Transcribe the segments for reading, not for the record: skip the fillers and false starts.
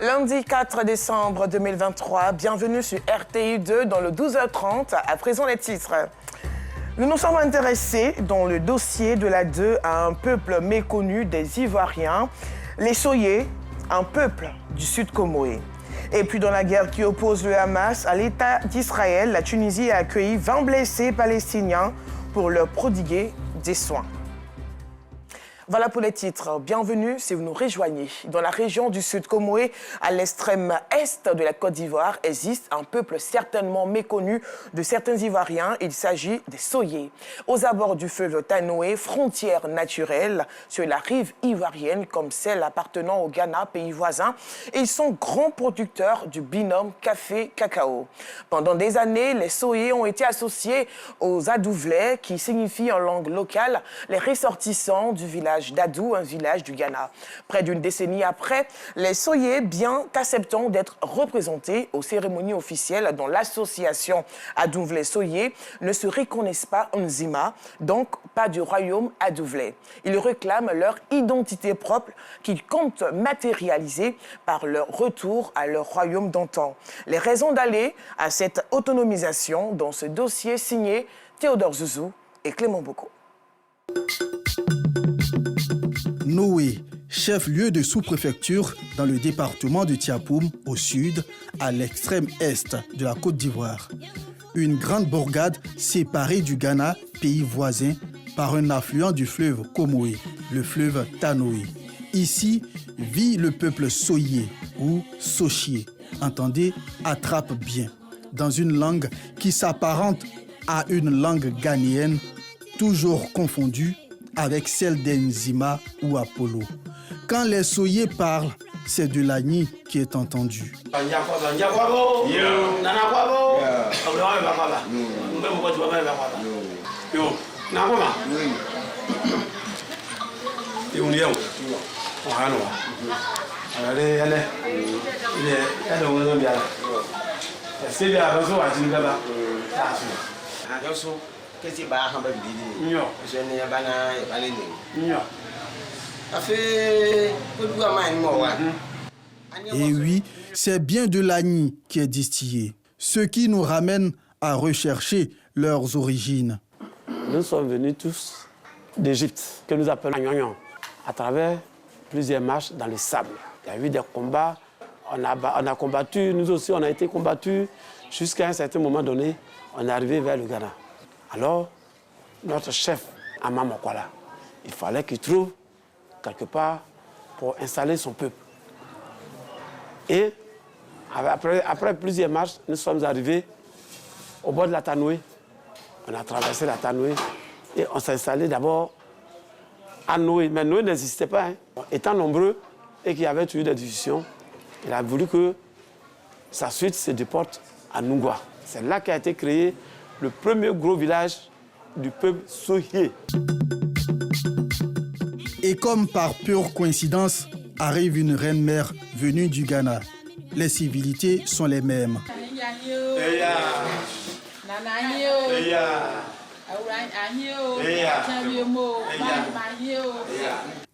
Lundi 4 décembre 2023, bienvenue sur RTI 2 dans le 12h30. À présent, les titres. Nous nous sommes intéressés dans le dossier de la 2 à un peuple méconnu des Ivoiriens, les Soyés, un peuple du Sud Comoé. Et puis dans la guerre qui oppose le Hamas à l'État d'Israël, la Tunisie a accueilli 20 blessés palestiniens pour leur prodiguer des soins. Voilà pour les titres. Bienvenue si vous nous rejoignez. Dans la région du Sud Comoé, à l'extrême est de la Côte d'Ivoire, existe un peuple certainement méconnu de certains Ivoiriens. Il s'agit des Soyés. Aux abords du fleuve Tanoé, frontière naturelle sur la rive ivoirienne comme celle appartenant au Ghana, pays voisin, ils sont grands producteurs du binôme café-cacao. Pendant des années, les Soyés ont été associés aux Adouvlais, qui signifie en langue locale les ressortissants du village d'Adou, un village du Ghana. Près d'une décennie après, les Soyés, bien qu'acceptant d'être représentés aux cérémonies officielles dans l'association Adouvlais-Soyés, ne se reconnaissent pas Nzima, donc pas du royaume Adouvlais. Ils réclament leur identité propre qu'ils comptent matérialiser par leur retour à leur royaume d'antan. Les raisons d'aller à cette autonomisation dans ce dossier signé Théodore Zouzou et Clément Boko. Noé, chef-lieu de sous-préfecture dans le département de Tiapoum, au sud, à l'extrême est de la Côte d'Ivoire. Une grande bourgade séparée du Ghana, pays voisin, par un affluent du fleuve Comoé, le fleuve Tanoé. Ici vit le peuple Soyé ou Sochier, entendez, attrape bien, dans une langue qui s'apparente à une langue ghanéenne, toujours confondue avec celle d'Enzima ou Apollo. Quand les Soyés parlent, c'est de l'Agni qui est entendu. Et oui, c'est bien de l'Agni qui est distillé, ce qui nous ramène à rechercher leurs origines. Nous sommes venus tous d'Égypte, que nous appelons Agnon, à travers plusieurs marches dans le sable. Il y a eu des combats, on a combattu, nous aussi on a été combattus, jusqu'à un certain moment donné, on est arrivé vers le Ghana. Alors, notre chef, Ama Mokwala, il fallait qu'il trouve quelque part pour installer son peuple. Et après plusieurs marches, nous sommes arrivés au bord de la Tanoé. On a traversé la Tanoé et on s'est installé d'abord à Noé. Mais Noé n'existait pas. Hein. Étant nombreux et qu'il y avait eu des discussions, il a voulu que sa suite se déporte à Nougwa. C'est là qu'a été créé le premier gros village du peuple Soyé. Et comme par pure coïncidence, arrive une reine-mère venue du Ghana. Les civilités sont les mêmes.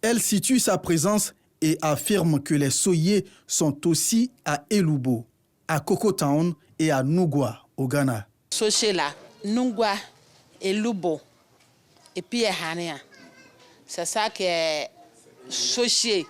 Elle situe sa présence et affirme que les Soyés sont aussi à Elubo, à Coco Town et à Nougwa, au Ghana. Sochela, Nougwa, Elubo et puis Hania. C'est ça qui est Sochier.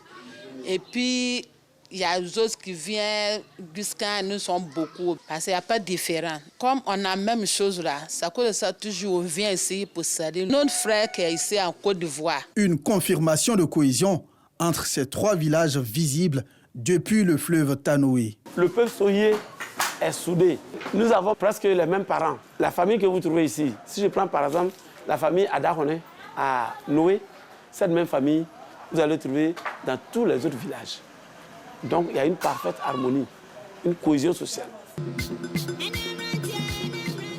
Et puis, il y a les autres qui viennent jusqu'à nous sont beaucoup. Parce qu'il n'y a pas de différence. Comme on a la même chose là, ça cause de ça toujours on vient ici pour saluer notre frère qui est ici en Côte d'Ivoire. Une confirmation de cohésion entre ces trois villages visibles depuis le fleuve Tanoé. Le peuple Soyé est soudé. Nous avons presque les mêmes parents. La famille que vous trouvez ici, si je prends par exemple la famille Adahone à Noé, cette même famille, vous allez trouver dans tous les autres villages. Donc il y a une parfaite harmonie, une cohésion sociale.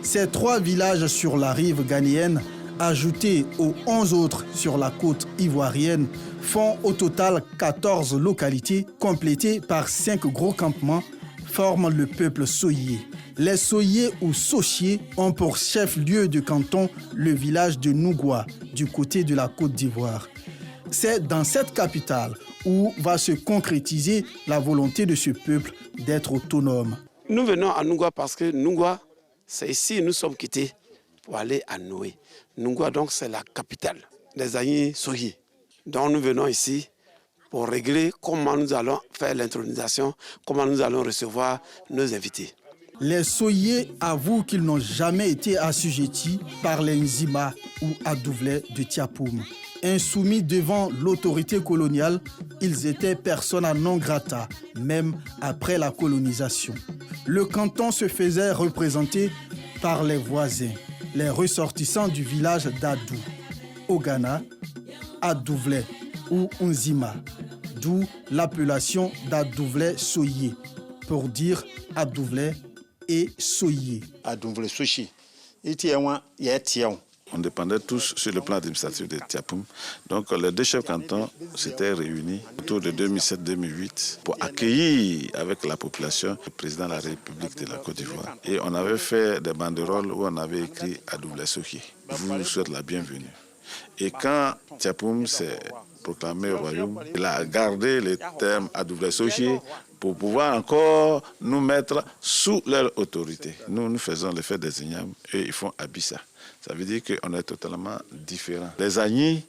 Ces trois villages sur la rive ghanéenne, ajoutés aux 11 autres sur la côte ivoirienne, font au total 14 localités complétées par 5 gros campements, forment le peuple Soyé. Les Soyés ou Sochiers ont pour chef-lieu de canton le village de Nougwa, du côté de la Côte d'Ivoire. C'est dans cette capitale où va se concrétiser la volonté de ce peuple d'être autonome. Nous venons à Nungwa parce que Nungwa, c'est ici nous sommes quittés pour aller à Noé. Nungwa, donc, c'est la capitale des Agni Soyi. Donc, nous venons ici pour régler comment nous allons faire l'intronisation, comment nous allons recevoir nos invités. Les Soyés avouent qu'ils n'ont jamais été assujettis par les Nzima ou Adouvlais de Tiapoum. Insoumis devant l'autorité coloniale, ils étaient persona non grata, même après la colonisation. Le canton se faisait représenter par les voisins, les ressortissants du village d'Adou, Ogana, Adouvlais ou Nzima, d'où l'appellation d'Adouvlais Soyé, pour dire Adouvlais et Soyé. Adouvlais Soyé. On dépendait tous sur le plan administratif de Tiapoum. Donc les deux chefs cantons s'étaient réunis autour de 2007-2008 pour accueillir avec la population le président de la République de la Côte d'Ivoire. Et on avait fait des banderoles où on avait écrit Adouvlais Soyé. Je vous souhaite la bienvenue. Et quand Tiapoum s'est proclamé au royaume, il a gardé le terme Adouvlais Soyé pour pouvoir encore nous mettre sous leur autorité. Nous faisons le fait des Ignames et ils font Abissa. Ça veut dire qu'on est totalement différents. Les Agnis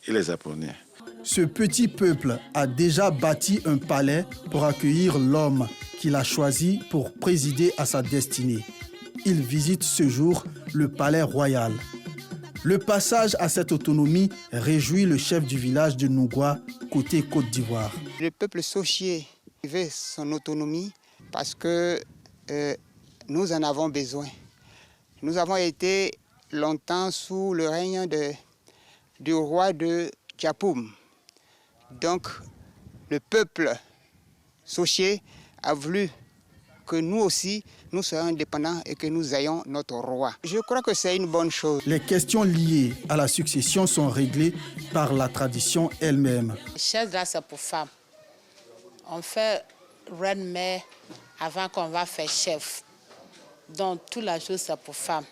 et les Aponiens. Ce petit peuple a déjà bâti un palais pour accueillir l'homme qu'il a choisi pour présider à sa destinée. Il visite ce jour le palais royal. Le passage à cette autonomie réjouit le chef du village de Nungwa, côté Côte d'Ivoire. Le peuple Sochier veut son autonomie parce que nous en avons besoin. Nous avons été longtemps sous le règne du roi de Tiapoum. Donc, le peuple Sochier a voulu que nous aussi, nous soyons indépendants et que nous ayons notre roi. Je crois que c'est une bonne chose. Les questions liées à la succession sont réglées par la tradition elle-même. Chaise là, c'est pour femmes. On fait reine-mère avant qu'on va faire chef. Donc, toute la chose, c'est pour femmes.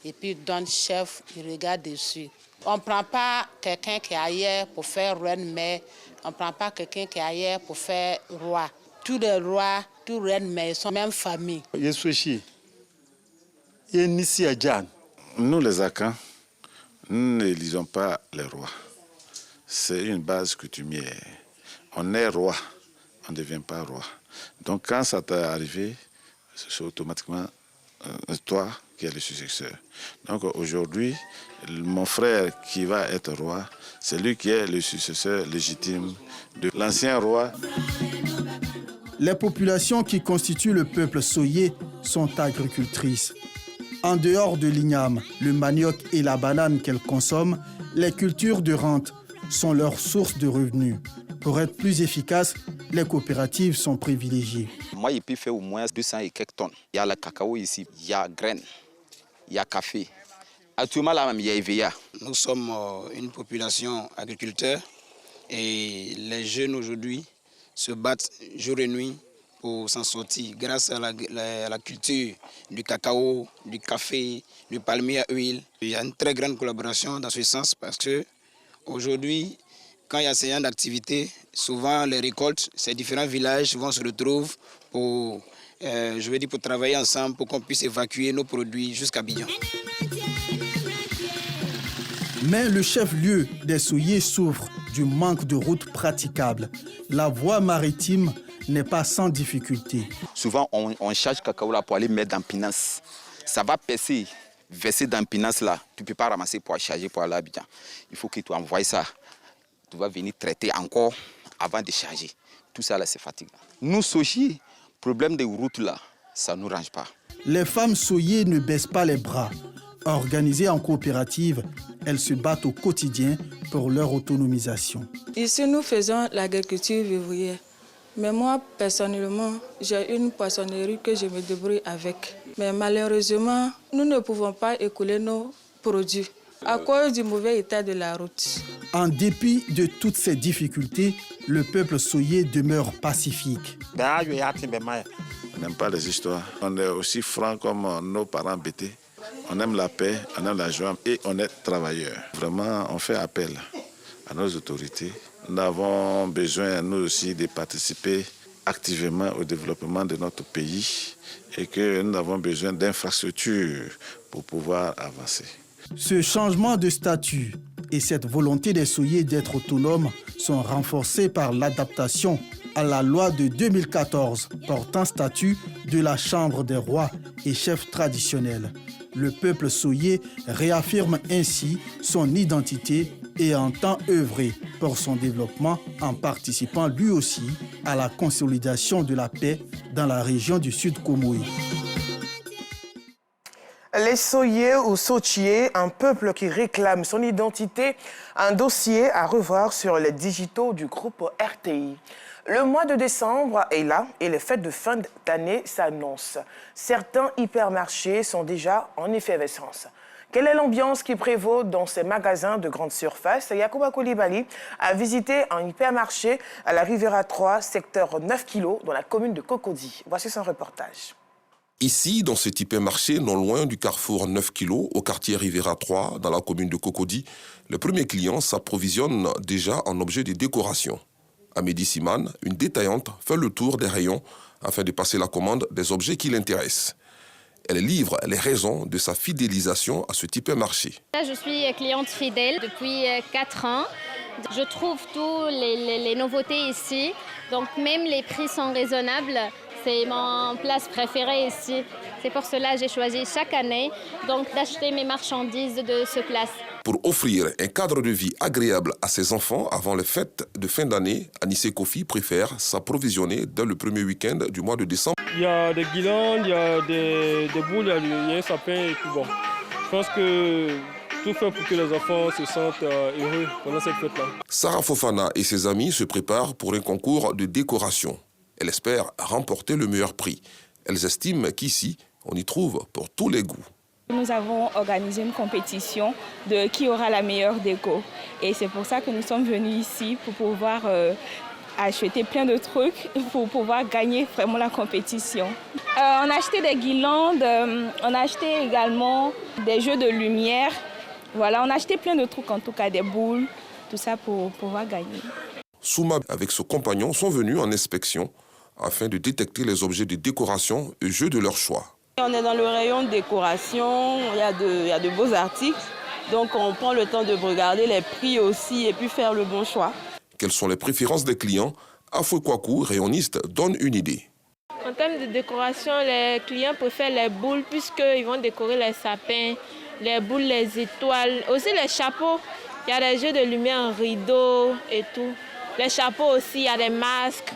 Et puis, donne chef, il regarde dessus. On ne prend pas quelqu'un qui est ailleurs pour faire reine-mère. On ne prend pas quelqu'un qui est ailleurs pour faire roi. Tous les rois, tous les reines-mères sont même famille. Nous, les Akans, nous n'élisons pas les rois. C'est une base coutumière. On est roi, on ne devient pas roi. Donc, quand ça t'est arrivé, c'est automatiquement toi qui es le successeur. Donc aujourd'hui, mon frère qui va être roi, c'est lui qui est le successeur légitime de l'ancien roi. Les populations qui constituent le peuple Soyé sont agricultrices. En dehors de l'igname, le manioc et la banane qu'elles consomment, les cultures de rente sont leur source de revenus. Pour être plus efficaces, les coopératives sont privilégiées. Moi, il peut faire au moins 200 et quelques tonnes. Il y a le cacao ici, il y a graines, il y a café. Actuellement, là, il y a EVA. Nous sommes une population agriculteur et les jeunes aujourd'hui se battent jour et nuit pour s'en sortir grâce à la culture du cacao, du café, du palmier à huile. Il y a une très grande collaboration dans ce sens parce que aujourd'hui, quand il y a ce genre d'activité, souvent les récoltes, ces différents villages vont se retrouver pour, pour travailler ensemble pour qu'on puisse évacuer nos produits jusqu'à Abidjan. Mais le chef-lieu des Soyés souffre du manque de routes praticables. La voie maritime n'est pas sans difficulté. Souvent, on charge cacao là pour aller mettre dans Pinance. Ça va percer, verser dans Pinance là. Tu ne peux pas ramasser pour charger pour aller à Abidjan. Il faut que tu envoies ça. Tu vas venir traiter encore avant de charger. Tout ça là, c'est fatigant. Nous, Sochier, problème de route là, ça ne nous range pas. Les femmes Soyées ne baissent pas les bras. Organisées en coopérative, elles se battent au quotidien pour leur autonomisation. Ici, nous faisons l'agriculture vivrière. Mais moi, personnellement, j'ai une poissonnerie que je me débrouille avec. Mais malheureusement, nous ne pouvons pas écouler nos produits à cause du mauvais état de la route. En dépit de toutes ces difficultés, le peuple Soyé demeure pacifique. On n'aime pas les histoires. On est aussi franc comme nos parents bêtés. On aime la paix, on aime la joie et on est travailleurs. Vraiment, on fait appel à à nos autorités. Nous avons besoin, nous aussi, de participer activement au développement de notre pays et que nous avons besoin d'infrastructures pour pouvoir avancer. Ce changement de statut et cette volonté des Soyers d'être autonomes sont renforcés par l'adaptation à la loi de 2014 portant statut de la Chambre des rois et chefs traditionnels. Le peuple Soyer réaffirme ainsi son identité et entend œuvrer pour son développement en participant lui aussi à la consolidation de la paix dans la région du Sud Komoé. Les Soyers ou Sotiers, un peuple qui réclame son identité, un dossier à revoir sur les digitaux du groupe RTI. Le mois de décembre est là et les fêtes de fin d'année s'annoncent. Certains hypermarchés sont déjà en effervescence. Quelle est l'ambiance qui prévaut dans ces magasins de grande surface? Yacouba Koulibaly a visité un hypermarché à la Riviera 3, secteur 9 kg, dans la commune de Cocody. Voici son reportage. Ici, dans cet hypermarché, non loin du carrefour 9 kg, au quartier Riviera 3, dans la commune de Cocody, le premier client s'approvisionne déjà en objets de décoration. Amédi Simane, une détaillante, fait le tour des rayons afin de passer la commande des objets qui l'intéressent. Elle livre les raisons de sa fidélisation à ce hypermarché. Je suis cliente fidèle depuis 4 ans. Je trouve toutes les nouveautés ici, donc même les prix sont raisonnables. C'est mon place préférée ici. C'est pour cela que j'ai choisi chaque année d'acheter mes marchandises de ce place. Pour offrir un cadre de vie agréable à ses enfants avant les fêtes de fin d'année, Anissé Kofi préfère s'approvisionner dès le premier week-end du mois de décembre. Il y a des guirlandes, il y a des boules, il y a un sapin et puis bon. Je pense que tout fait pour que les enfants se sentent heureux pendant cette fête-là. Sarah Fofana et ses amis se préparent pour un concours de décoration. Elle espère remporter le meilleur prix. Elles estiment qu'ici, on y trouve pour tous les goûts. Nous avons organisé une compétition de qui aura la meilleure déco. Et c'est pour ça que nous sommes venus ici pour pouvoir acheter plein de trucs, pour pouvoir gagner vraiment la compétition. On a acheté des guirlandes, on a acheté également des jeux de lumière. Voilà, on a acheté plein de trucs, en tout cas des boules, tout ça pour pouvoir gagner. Souma avec son compagnon sont venus en inspection afin de détecter les objets de décoration et jeux de leur choix. On est dans le rayon de décoration, il y a de beaux articles, donc on prend le temps de regarder les prix aussi et puis faire le bon choix. Quelles sont les préférences des clients? Afou Kwaku, rayonniste, donne une idée. En termes de décoration, les clients préfèrent les boules puisqu'ils vont décorer les sapins, les boules, les étoiles, aussi les chapeaux. Il y a des jeux de lumière en rideau et tout. Les chapeaux aussi, il y a des masques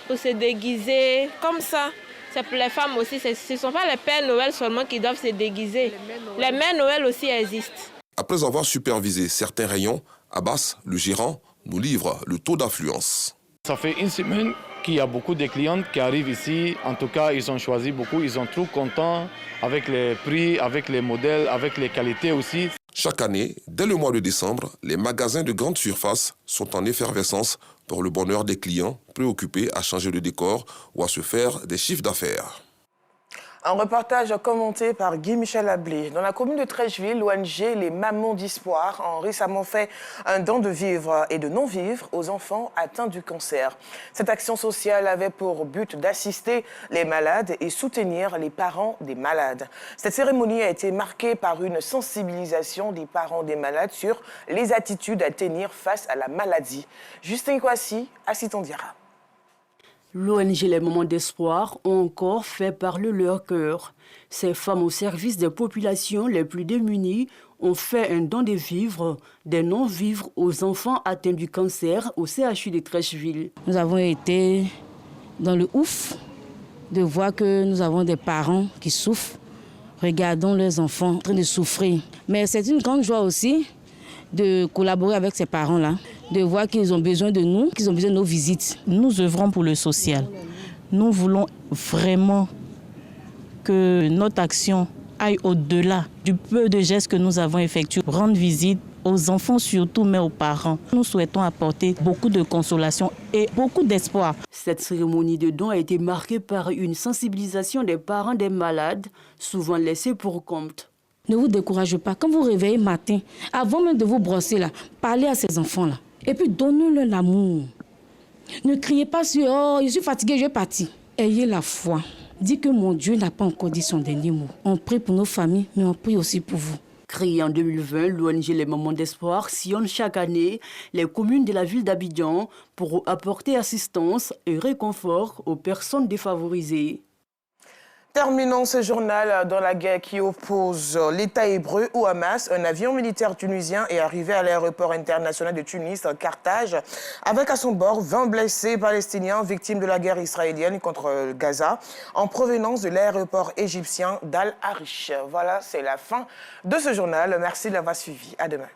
pour se déguiser, comme ça. C'est pour les femmes aussi, ce ne sont pas les Pères Noël seulement qui doivent se déguiser. Les Mères Noël aussi existent. Après avoir supervisé certains rayons, Abbas, le gérant, nous livre le taux d'affluence. Ça fait une semaine qu'il y a beaucoup de clientes qui arrivent ici. En tout cas, ils ont choisi beaucoup, ils sont trop contents avec les prix, avec les modèles, avec les qualités aussi. Chaque année, dès le mois de décembre, les magasins de grande surface sont en effervescence pour le bonheur des clients préoccupés à changer de décor ou à se faire des chiffres d'affaires. Un reportage commenté par Guy-Michel Ablé. Dans la commune de Trècheville, l'ONG Les Mamans d'Espoir ont récemment fait un don de vivre et de non-vivre aux enfants atteints du cancer. Cette action sociale avait pour but d'assister les malades et soutenir les parents des malades. Cette cérémonie a été marquée par une sensibilisation des parents des malades sur les attitudes à tenir face à la maladie. Justin Kwasi, Assitondira. L'ONG Les Mamans d'Espoir ont encore fait parler leur cœur. Ces femmes au service des populations les plus démunies ont fait un don de vivres, des non-vivres aux enfants atteints du cancer au CHU de Trècheville. Nous avons été dans le ouf de voir que nous avons des parents qui souffrent. Regardons leurs enfants en train de souffrir. Mais c'est une grande joie aussi de collaborer avec ces parents-là, de voir qu'ils ont besoin de nous, qu'ils ont besoin de nos visites. Nous œuvrons pour le social. Nous voulons vraiment que notre action aille au-delà du peu de gestes que nous avons effectués. Rendre visite aux enfants surtout, mais aux parents. Nous souhaitons apporter beaucoup de consolation et beaucoup d'espoir. Cette cérémonie de don a été marquée par une sensibilisation des parents des malades, souvent laissés pour compte. Ne vous découragez pas. Quand vous réveillez matin, avant même de vous brosser, là, parlez à ces enfants-là. Et puis donnez-leur l'amour. Ne criez pas sur « Oh, je suis fatiguée, je vais partir ». Ayez la foi. Dites que mon Dieu n'a pas encore dit son dernier mot. On prie pour nos familles, mais on prie aussi pour vous. Créée en 2020, l'ONG Les Moments d'Espoir sillonne chaque année les communes de la ville d'Abidjan pour apporter assistance et réconfort aux personnes défavorisées. Terminons ce journal dans la guerre qui oppose l'État hébreu au Hamas. Un avion militaire tunisien est arrivé à l'aéroport international de Tunis, Carthage, avec à son bord 20 blessés palestiniens victimes de la guerre israélienne contre Gaza, en provenance de l'aéroport égyptien d'Al Arish. Voilà, c'est la fin de ce journal. Merci de l'avoir suivi. À demain.